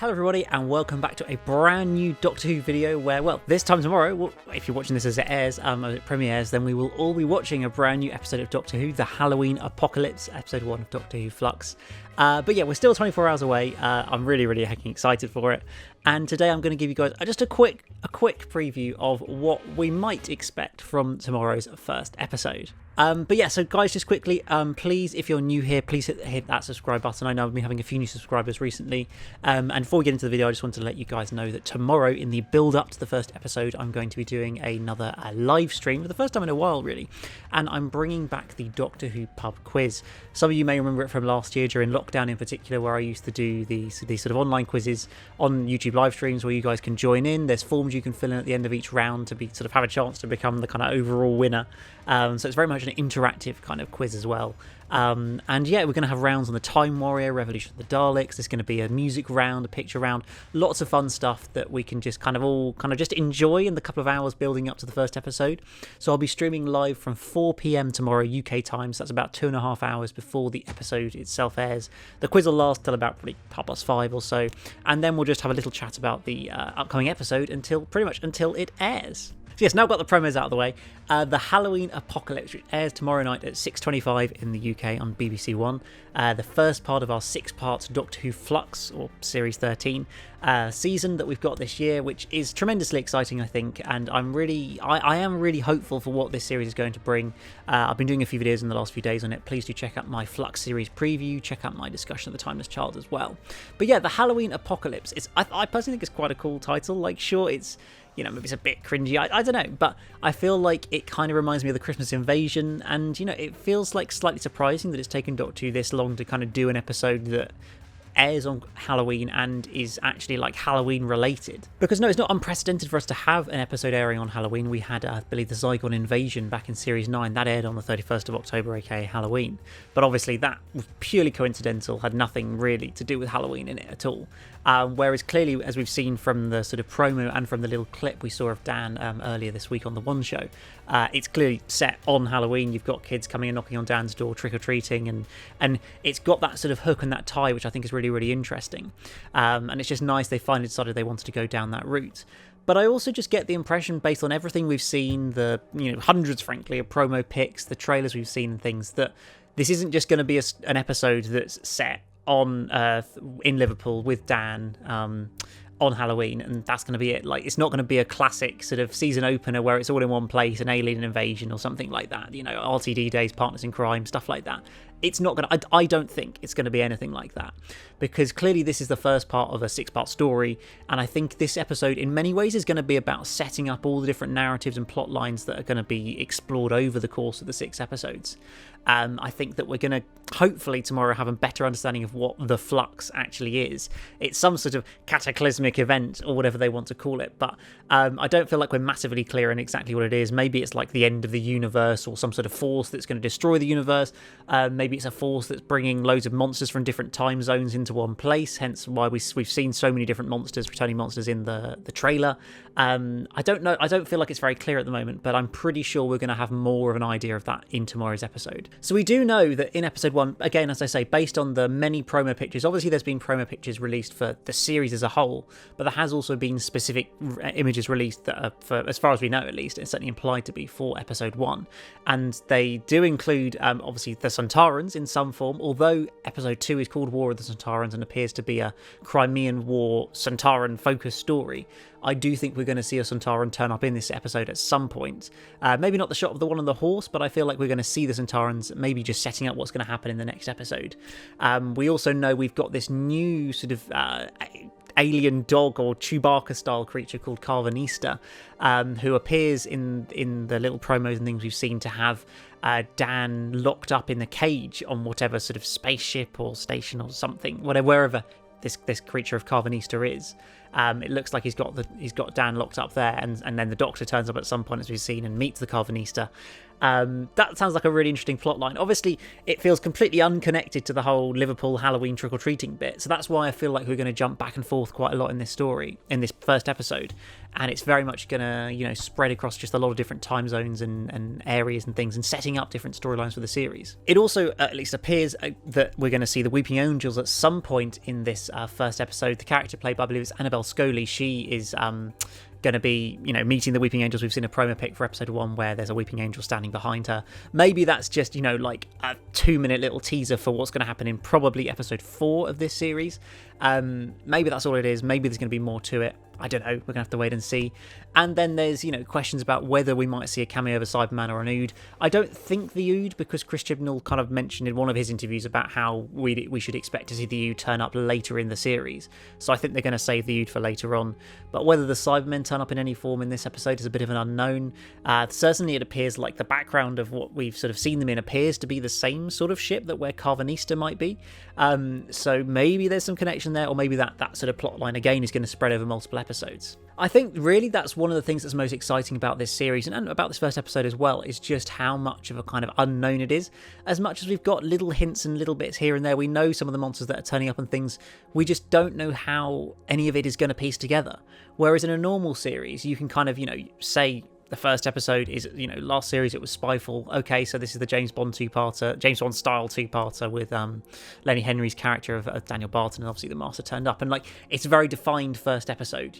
Hello everybody and welcome back to a brand new Doctor Who video where, well, this time tomorrow, well, if you're watching this as it airs, as it premieres, then we will all be watching a brand new episode of Doctor Who, the Halloween Apocalypse, episode 1 of Doctor Who Flux. But yeah, we're still 24 hours away. I'm really hecking excited for it. And today I'm going to give you guys just a quick preview of what we might expect from tomorrow's first episode. But yeah, so guys, just quickly, please, if you're new here, please hit that subscribe button. I know I've been having a few new subscribers recently. And before we get into the video, I just want to let you guys know that tomorrow, in the build up to the first episode, I'm going to be doing another live stream for the first time in a while, really. And I'm bringing back the Doctor Who pub quiz. Some of you may remember it from last year during lockdown in particular, where I used to do these sort of online quizzes on YouTube live streams where you guys can join in. There's forms you can fill in at the end of each round to be sort of have a chance to become the kind of overall winner. So it's very much an interactive kind of quiz as well. And yeah, we're going to have rounds on the Time Warrior, Revolution of the Daleks. There's going to be a music round, a picture round, lots of fun stuff that we can just all just enjoy in the couple of hours building up to the first episode. So I'll be streaming live from 4 p.m. tomorrow UK time, so that's about 2.5 hours before the episode itself airs. The quiz will last till about probably 5:30 or so, and then we'll just have a little chat about the upcoming episode until it airs. So yes, now I've got the promos out of the way. The Halloween Apocalypse, which airs tomorrow night at 6:25 in the UK on BBC One. The first part of our 6-part Doctor Who Flux, or Series 13, season that we've got this year, which is tremendously exciting, I think. And I am really hopeful for what this series is going to bring. I've been doing a few videos in the last few days on it. Please do check out my Flux series preview. Check out my discussion of The Timeless Child as well. But yeah, the Halloween Apocalypse. I personally think it's quite a cool title. Like, sure, it's... maybe it's a bit cringy, I don't know, but I feel like it kind of reminds me of the Christmas Invasion, and, it feels like slightly surprising that it's taken Doctor Who this long to kind of do an episode that airs on Halloween and is actually like Halloween related. Because no, it's not unprecedented for us to have an episode airing on Halloween. We had, I believe, the Zygon Invasion back in Series 9. That aired on the 31st of October, aka Halloween. But obviously that was purely coincidental, had nothing really to do with Halloween in it at all. Whereas clearly, as we've seen from the sort of promo and from the little clip we saw of Dan earlier this week on the One Show, it's clearly set on Halloween. You've got kids coming and knocking on Dan's door, trick-or-treating, and it's got that sort of hook and that tie, which I think is really interesting. And it's just nice they finally decided they wanted to go down that route. But I also just get the impression, based on everything we've seen, the hundreds, frankly, of promo pics, the trailers we've seen and things, that this isn't just going to be an episode that's set on in Liverpool with Dan on Halloween, and that's going to be it. Like, it's not going to be a classic sort of season opener where it's all in one place, an alien invasion or something like that. RTD days, partners in crime, stuff like that. It's not going to, I don't think it's going to be anything like that, because clearly this is the first part of a 6-part story, and I think this episode in many ways is going to be about setting up all the different narratives and plot lines that are going to be explored over the course of the 6 episodes. I think that we're going to hopefully tomorrow have a better understanding of what the Flux actually is. It's some sort of cataclysmic event or whatever they want to call it, but I don't feel like we're massively clear on exactly what it is. Maybe it's like the end of the universe or some sort of force that's going to destroy the universe. Maybe it's a force that's bringing loads of monsters from different time zones into one place, hence why we've seen so many different monsters, returning monsters in the trailer. I don't know. I don't feel like it's very clear at the moment, but I'm pretty sure we're going to have more of an idea of that in tomorrow's episode. So we do know that in episode 1, again, as I say, based on the many promo pictures, obviously there's been promo pictures released for the series as a whole, but there has also been specific images released that are, for, as far as we know at least, it's certainly implied to be for episode 1. And they do include, obviously, the Sontarans in some form, although episode 2 is called War of the Sontarans and appears to be a Crimean War Sontaran-focused story. I do think we're going to see a Sontaran turn up in this episode at some point. Maybe not the shot of the one on the horse, but I feel like we're going to see the Sontarans maybe just setting up what's going to happen in the next episode. We also know we've got this new sort of alien dog or Chewbacca-style creature called Carvanista, who appears in the little promos and things we've seen to have Dan locked up in the cage on whatever sort of spaceship or station or something, wherever this creature of Carvanista is. It looks like he's got Dan locked up there, and then the Doctor turns up at some point, as we've seen, and meets the Carvanista. That sounds like a really interesting plot line. Obviously, it feels completely unconnected to the whole Liverpool Halloween trick-or-treating bit, so that's why I feel like we're going to jump back and forth quite a lot in this story, in this first episode, and it's very much going to, spread across just a lot of different time zones and areas and things, and setting up different storylines for the series. It also at least appears that we're going to see the Weeping Angels at some point in this first episode. The character played by, I believe, is Annabelle Scully. She is going to be, meeting the Weeping Angels. We've seen a promo pic for episode 1 where there's a Weeping Angel standing behind her. Maybe that's just, like a 2-minute little teaser for what's going to happen in probably episode 4 of this series. Maybe that's all it is. Maybe there's going to be more to it. I don't know. We're going to have to wait and see. And then there's, questions about whether we might see a cameo of a Cyberman or an Ood. I don't think the Ood, because Chris Chibnall kind of mentioned in one of his interviews about how we should expect to see the Ood turn up later in the series. So I think they're going to save the Ood for later on. But whether the Cybermen turn up in any form in this episode is a bit of an unknown. Certainly it appears like the background of what we've sort of seen them in appears to be the same sort of ship that where Carvanista might be. So maybe there's some connection there, or maybe that sort of plot line again is going to spread over multiple episodes. I think really that's one of the things that's most exciting about this series and about this first episode as well, is just how much of a kind of unknown it is. As much as we've got little hints and little bits here and there, we know some of the monsters that are turning up and things, we just don't know how any of it is going to piece together. Whereas in a normal series, you can kind of, say the first episode is, last series it was Spyfall. Okay, so this is the James Bond style two-parter with Lenny Henry's character of Daniel Barton, and obviously the Master turned up, and like it's a very defined first episode.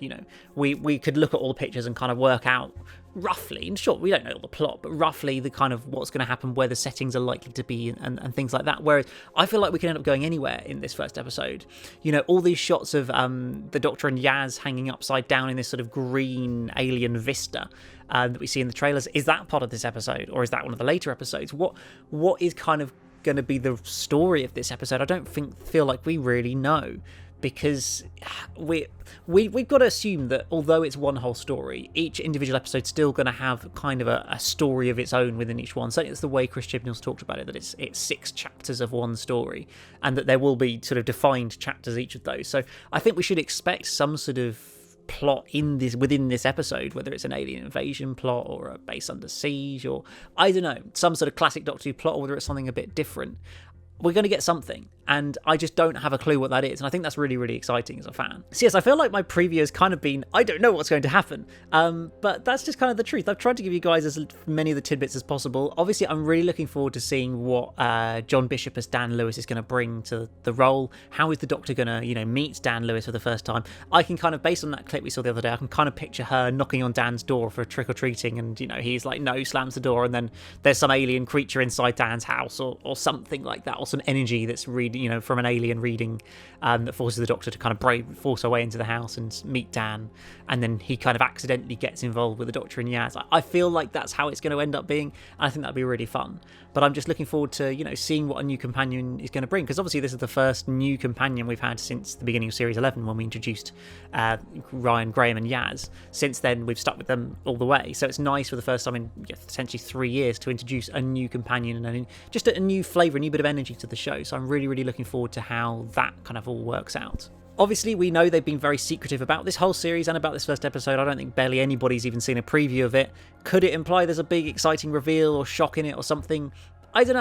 We could look at all the pictures and kind of work out roughly, and sure, we don't know all the plot, but roughly the kind of what's going to happen, where the settings are likely to be, and things like that. Whereas I feel like we can end up going anywhere in this first episode. All these shots of the Doctor and Yaz hanging upside down in this sort of green alien vista that we see in the trailers. Is that part of this episode, or is that one of the later episodes? What is kind of going to be the story of this episode? I don't feel like we really know, because we've got to assume that although it's one whole story, each individual episode's still going to have kind of a story of its own within each one. So it's the way Chris Chibnall's talked about it, that it's 6 chapters of one story, and that there will be sort of defined chapters each of those. So I think we should expect some sort of plot within this episode, whether it's an alien invasion plot or a base under siege, or I don't know, some sort of classic Doctor Who plot, or whether it's something a bit different. We're going to get something, and I just don't have a clue what that is, and I think that's really, really exciting as a fan. So yes, I feel like my preview has kind of been, I don't know what's going to happen, but that's just kind of the truth. I've tried to give you guys as many of the tidbits as possible. Obviously, I'm really looking forward to seeing what John Bishop as Dan Lewis is going to bring to the role. How is the Doctor going to, meet Dan Lewis for the first time? I can kind of, based on that clip we saw the other day, I can kind of picture her knocking on Dan's door for a trick-or-treating, and, he's like, no, slams the door, and then there's some alien creature inside Dan's house, or something like that, or some energy that's reading, from an alien reading, that forces the Doctor to kind of force her way into the house and meet Dan, and then he kind of accidentally gets involved with the Doctor and Yaz. I feel like that's how it's going to end up being, and I think that'd be really fun. But I'm just looking forward to, seeing what a new companion is going to bring, because obviously this is the first new companion we've had since the beginning of Series 11, when we introduced Ryan, Graham and Yaz. Since then, we've stuck with them all the way, so it's nice for the first time in essentially 3 years to introduce a new companion and just a new flavour, a new bit of energy to the show. So I'm really, really looking forward to how that kind of all works out. Obviously, we know they've been very secretive about this whole series and about this first episode. I don't think barely anybody's even seen a preview of it. Could it imply there's a big, exciting reveal or shock in it or something? I don't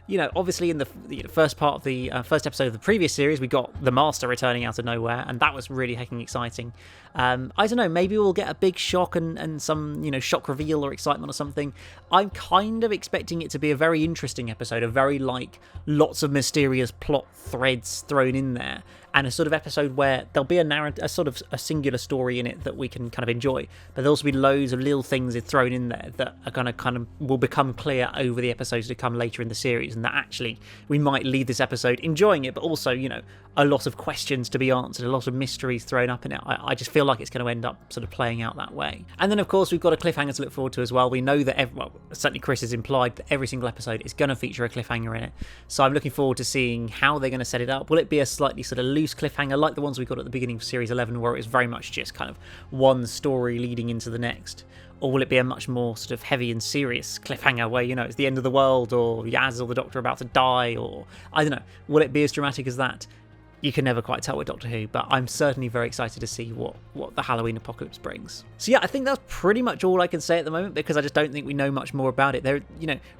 know. Obviously in the first part of the first episode of the previous series, we got the Master returning out of nowhere, and that was really hecking exciting. I don't know, maybe we'll get a big shock and some, shock reveal or excitement or something. I'm kind of expecting it to be a very interesting episode, a very, lots of mysterious plot threads thrown in there, and a sort of episode where there'll be a sort of a singular story in it that we can kind of enjoy, but there'll also be loads of little things thrown in there that are going to kind of will become clear over the episodes to come later in the series, and that actually we might leave this episode enjoying it, but also, a lot of questions to be answered, a lot of mysteries thrown up in it. I just feel like it's going to end up sort of playing out that way. And then, of course, we've got a cliffhanger to look forward to as well. We know that, certainly Chris has implied that every single episode is going to feature a cliffhanger in it. So I'm looking forward to seeing how they're going to set it up. Will it be a slightly sort of loose cliffhanger like the ones we got at the beginning of Series 11, where it was very much just kind of one story leading into the next? Or will it be a much more sort of heavy and serious cliffhanger where, it's the end of the world, or Yaz or the Doctor about to die, or I don't know. Will it be as dramatic as that? you can never quite tell with Doctor Who, but I'm certainly very excited to see what the Halloween apocalypse brings. So yeah, I think that's pretty much all I can say at the moment, because I just don't think we know much more about it. There,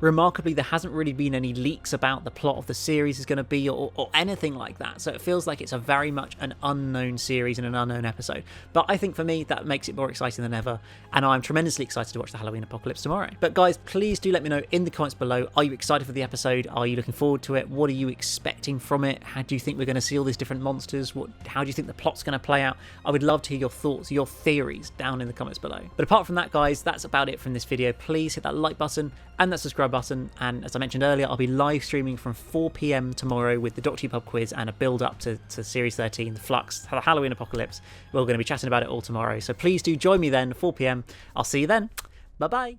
remarkably, there hasn't really been any leaks about the plot of the series is going to be or anything like that. So it feels like it's a very much an unknown series and an unknown episode. But I think for me, that makes it more exciting than ever, and I'm tremendously excited to watch the Halloween apocalypse tomorrow. But guys, please do let me know in the comments below, are you excited for the episode? Are you looking forward to it? What are you expecting from it? How do you think we're going to see all these different monsters? How do you think the plot's going to play out? I would love to hear your thoughts, your theories down in the comments below. But apart from that, guys, that's about it from this video. Please hit that like button and that subscribe button, and as I mentioned earlier, I'll be live streaming from 4 PM tomorrow with the Doctor Who pub quiz and a build up to series 13, the Flux, the Halloween apocalypse. We're going to be chatting about it all tomorrow, so please do join me then, 4 PM. I'll see you then. Bye bye.